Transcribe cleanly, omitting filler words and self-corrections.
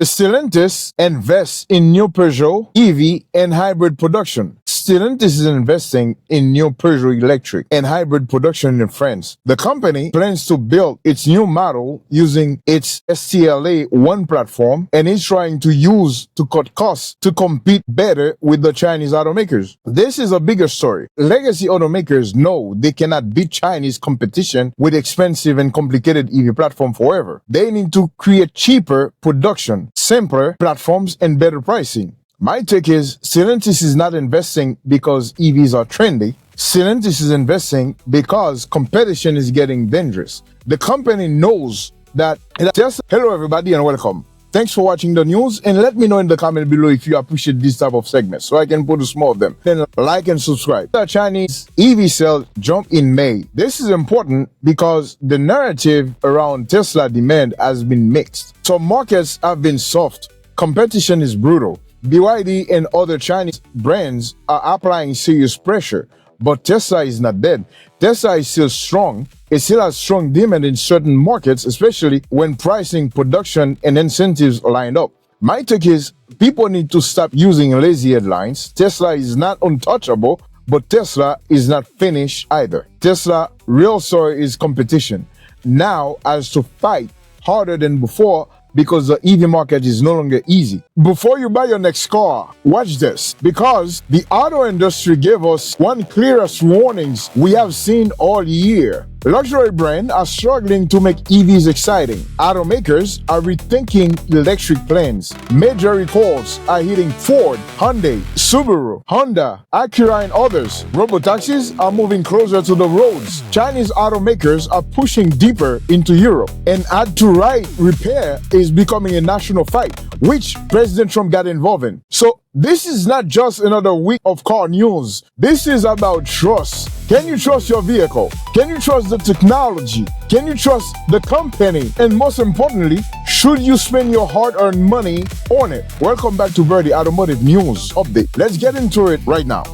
Stellantis invests in new Peugeot EV and hybrid production. Stellantis is investing in new Peugeot electric and hybrid production in France. The company plans to build its new model using its STLA-1 platform and is trying to cut costs to compete better with the Chinese automakers. This is a bigger story. Legacy automakers know they cannot beat Chinese competition with expensive and complicated EV platform forever. They need to create cheaper production, simpler platforms, and better pricing. My take is Stellantis is not investing because EVs are trendy. Stellantis is investing because competition is getting dangerous. The company knows that. Hello everybody and welcome. Thanks for watching the news, and let me know in the comment below if you appreciate this type of segments so I can produce more of them. Then like and subscribe. The Chinese EV sales jump in May. This is important because the narrative around Tesla demand has been mixed. Some markets have been soft. Competition is brutal. BYD and other Chinese brands are applying serious pressure, but Tesla is not dead. Tesla is still strong. It still has strong demand in certain markets, especially when pricing, production, and incentives are lined up. My take is people need to stop using lazy headlines. Tesla is not untouchable, but Tesla is not finished either. Tesla real story is competition. Now has to fight harder than before because the EV market is no longer easy. Before you buy your next car, watch this, because the auto industry gave us one clearest warnings we have seen all year. Luxury brands are struggling to make EVs exciting. Automakers are rethinking electric plans. Major recalls are hitting Ford, Hyundai, Subaru, Honda, Acura, and others. Robotaxis are moving closer to the roads. Chinese automakers are pushing deeper into Europe. And add-to-ride repair is becoming a national fight, which President Trump got involved in. So this is not just another week of car news. This is about trust. Can you trust your vehicle? Can you trust the technology? Can you trust the company? And most importantly, should you spend your hard-earned money on it? Welcome back to Berdy Automotive News Update. Let's get into it right now.